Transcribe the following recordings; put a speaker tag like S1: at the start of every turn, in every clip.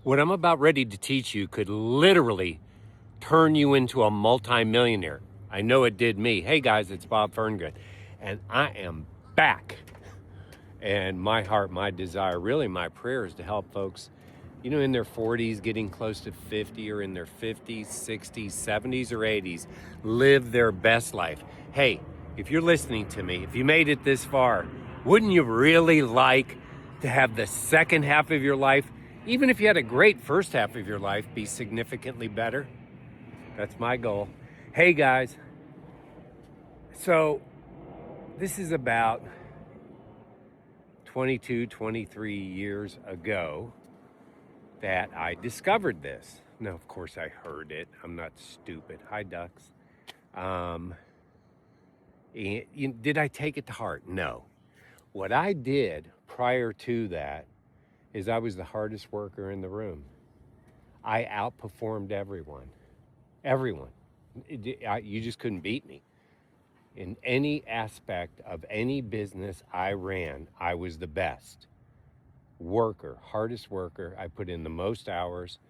S1: What I'm about ready to teach you could literally turn you into a multimillionaire. I know it did me. Hey guys, it's Bob Ferngren, and I am back. And my heart, my desire, really my prayer is to help folks, in their 40s, getting close to 50, or in their 50s, 60s, 70s, or 80s, live their best life. Hey, if you're listening to me, if you made it this far, wouldn't you really like to have the second half of your life, even if you had a great first half of your life, be significantly better? That's my goal. Hey guys, so this is about 22, 23 years ago that I discovered this. Now, of course, I heard it. I'm not stupid. Hi, ducks. Did I take it to heart? No. What I did prior to that is I was the hardest worker in the room. I outperformed everyone. Everyone. You just couldn't beat me. In any aspect of any business I ran, I was the best worker, hardest worker. I put in the most hours.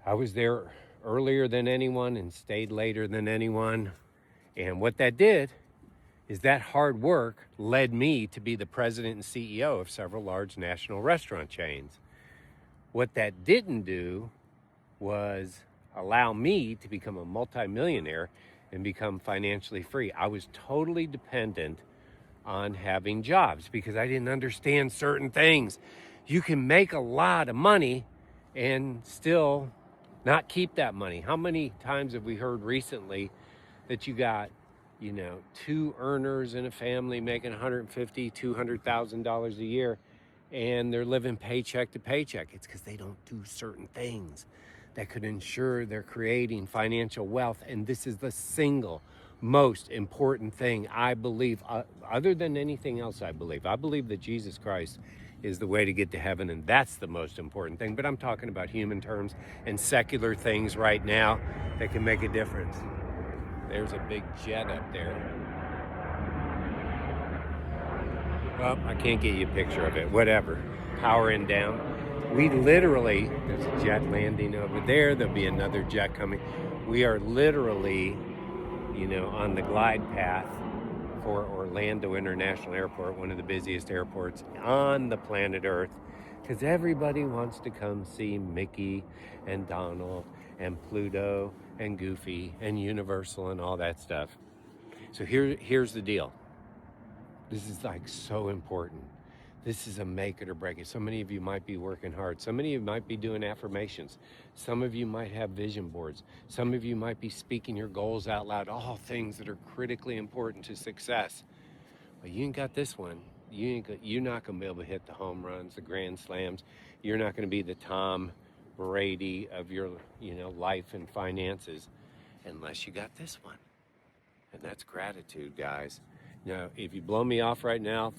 S1: I was there earlier than anyone and stayed later than anyone. And what that did is that hard work led me to be the president and CEO of several large national restaurant chains. What that didn't do was allow me to become a multimillionaire and become financially free. I was totally dependent on having jobs because I didn't understand certain things. You can make a lot of money and still not keep that money. How many times have we heard recently that you got, two earners in a family making $150,000, $200,000 a year, and they're living paycheck to paycheck? It's because they don't do certain things that could ensure they're creating financial wealth. And this is the single most important thing I believe, other than anything else. I believe that Jesus Christ is the way to get to heaven, and that's the most important thing. But I'm talking about human terms and secular things right now that can make a difference. There's a big jet up there. Well, I can't get you a picture of it. Whatever. Powering down. There's a jet landing over there. There'll be another jet coming. We are literally, on the glide path for Orlando International Airport, one of the busiest airports on the planet Earth, because everybody wants to come see Mickey and Donald and Pluto and Goofy and Universal and all that stuff. So here's the deal. This is so important. This is a make it or break it. So many of you might be working hard. So many of you might be doing affirmations. Some of you might have vision boards. Some of you might be speaking your goals out loud, all things that are critically important to success. But you ain't got this one. You're not going to be able to hit the home runs, the grand slams. You're not going to be the Tom Brady of your, life and finances unless you got this one. And that's gratitude, guys. If you blow me off right now,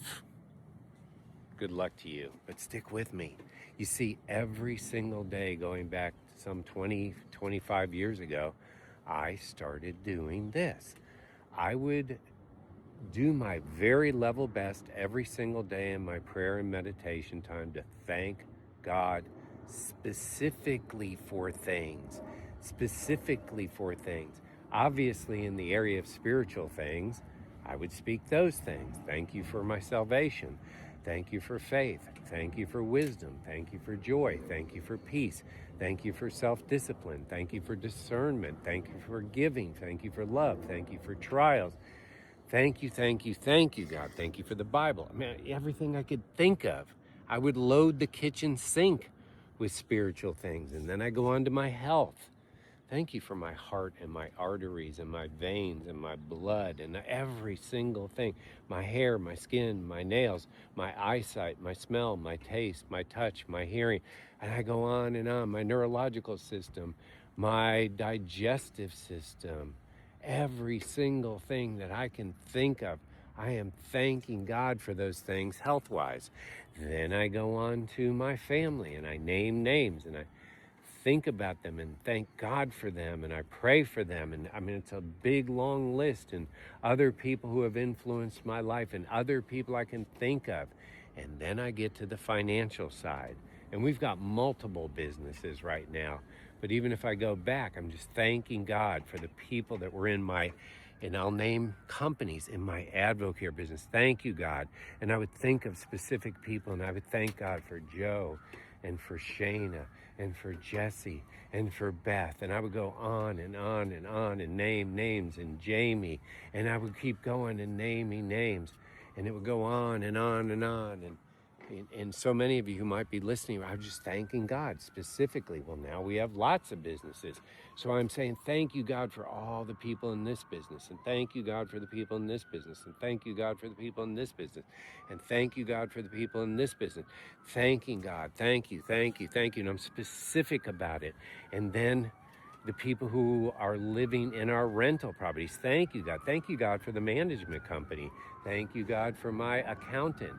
S1: good luck to you, but stick with me. You see, every single day going back some 20, 25 years ago, I started doing this. I would do my very level best every single day in my prayer and meditation time to thank God specifically for things. Obviously, in the area of spiritual things, I would speak those things. Thank you for my salvation. Thank you for faith. Thank you for wisdom. Thank you for joy. Thank you for peace. Thank you for self-discipline. Thank you for discernment. Thank you for giving. Thank you for love. Thank you for trials. Thank you, God. Thank you for the Bible. Everything I could think of. I would load the kitchen sink with spiritual things. And then I go on to my health. Thank you for my heart and my arteries and my veins and my blood and every single thing. My hair, my skin, my nails, my eyesight, my smell, my taste, my touch, my hearing. And I go on and on. My neurological system, my digestive system, every single thing that I can think of. I am thanking God for those things health-wise. Then I go on to my family and I name names and I think about them and thank God for them, and I pray for them. And it's a big, long list, and other people who have influenced my life and other people I can think of. And then I get to the financial side. And we've got multiple businesses right now. But even if I go back, I'm just thanking God for the people that were in my, and I'll name companies in my Advocare business. Thank you, God. And I would think of specific people, and I would thank God for Joe and for Shayna and for Jesse and for Beth. And I would go on and on and on and name names, and Jamie. And I would keep going and naming names. And it would go on and on and on. And so many of you who might be listening, I'm just thanking God specifically. Well, now we have lots of businesses. So I'm saying, thank you, God, for all the people in this business. And thank you, God, for the people in this business. And thank you, God, for the people in this business. And thank you, God, for the people in this business. Thanking God. Thank you, thank you, thank you. And I'm specific about it. And then the people who are living in our rental properties. Thank you, God. Thank you, God, for the management company. Thank you, God, for my accountant.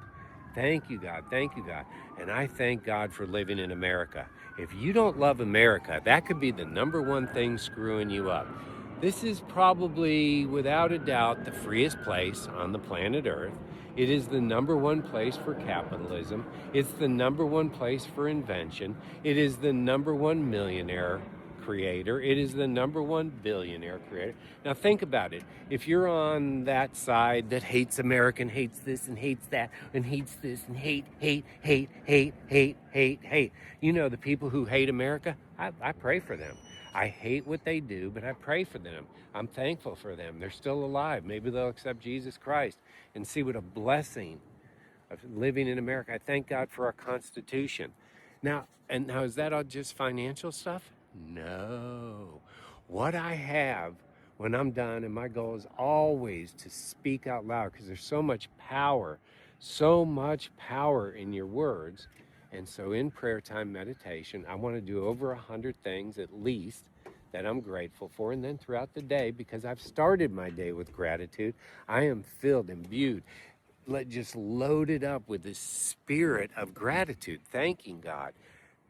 S1: Thank you, God. Thank you, God. And I thank God for living in America. If you don't love America, that could be the number one thing screwing you up. This is probably, without a doubt, the freest place on the planet Earth. It is the number one place for capitalism. It's the number one place for invention. It is the number one millionaire creator. It is the number one billionaire creator. Now think about it. If you're on that side that hates America and hates this and hates that and hates this and hate, you know, the people who hate America, I pray for them. I hate what they do, but I pray for them. I'm thankful for them. They're still alive. Maybe they'll accept Jesus Christ and see what a blessing of living in America. I thank God for our Constitution. Now is that all just financial stuff? No. What I have when I'm done, and my goal is always to speak out loud, because there's so much power in your words. And so in prayer time meditation, I want to do over 100 things at least that I'm grateful for. And then throughout the day, because I've started my day with gratitude, I am filled, imbued, just loaded up with this spirit of gratitude, thanking God.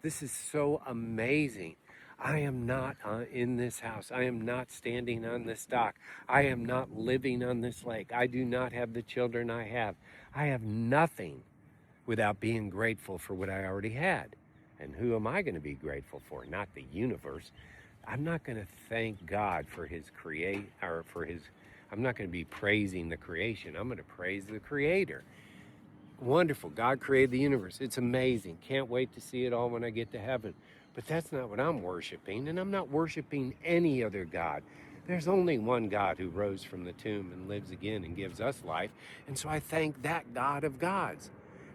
S1: This is so amazing. I am not in this house. I am not standing on this dock. I am not living on this lake. I do not have the children I have. I have nothing without being grateful for what I already had. And who am I going to be grateful for? Not the universe. I'm not going to thank God for his I'm not going to be praising the creation. I'm going to praise the creator. Wonderful. God created the universe. It's amazing. Can't wait to see it all when I get to heaven. But that's not what I'm worshiping, and I'm not worshiping any other God. There's only one God who rose from the tomb and lives again and gives us life. And so I thank that God of gods.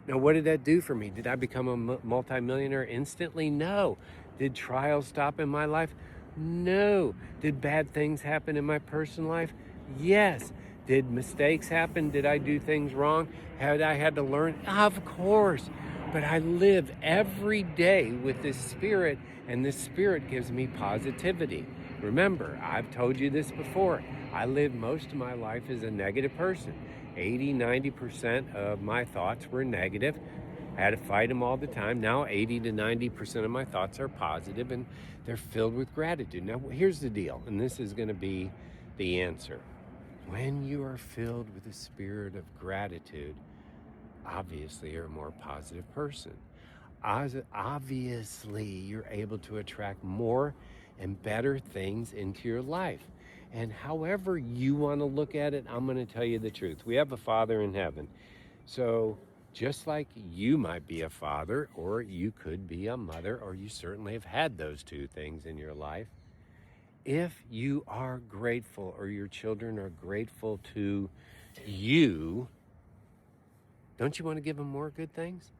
S1: Now, what did that do for me? Did I become a multimillionaire instantly? No. Did trials stop in my life? No. Did bad things happen in my personal life? Yes. Did mistakes happen? Did I do things wrong? Had I had to learn? Of course. But I live every day with this spirit, and this spirit gives me positivity. Remember, I've told you this before. I lived most of my life as a negative person. 80-90% of my thoughts were negative. I had to fight them all the time. Now 80 to 90% of my thoughts are positive, and they're filled with gratitude. Now here's the deal, and this is going to be the answer. When you are filled with the spirit of gratitude, obviously you're a more positive person. Obviously you're able to attract more and better things into your life. And however you want to look at it, I'm going to tell you the truth. We have a Father in heaven. So just like you might be a father, or you could be a mother, or you certainly have had those two things in your life, if you are grateful, or your children are grateful to you, don't you want to give them more good things?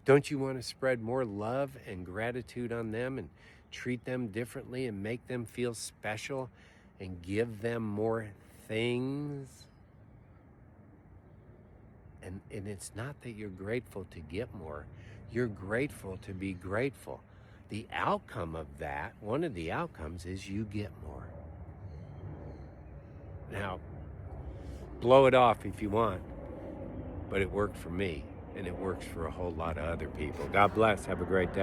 S1: Don't you want to spread more love and gratitude on them and treat them differently and make them feel special and give them more things? And it's not that you're grateful to get more. You're grateful to be grateful. The outcome of that, one of the outcomes, is you get more. Now, blow it off if you want, but it worked for me, and it works for a whole lot of other people. God bless. Have a great day.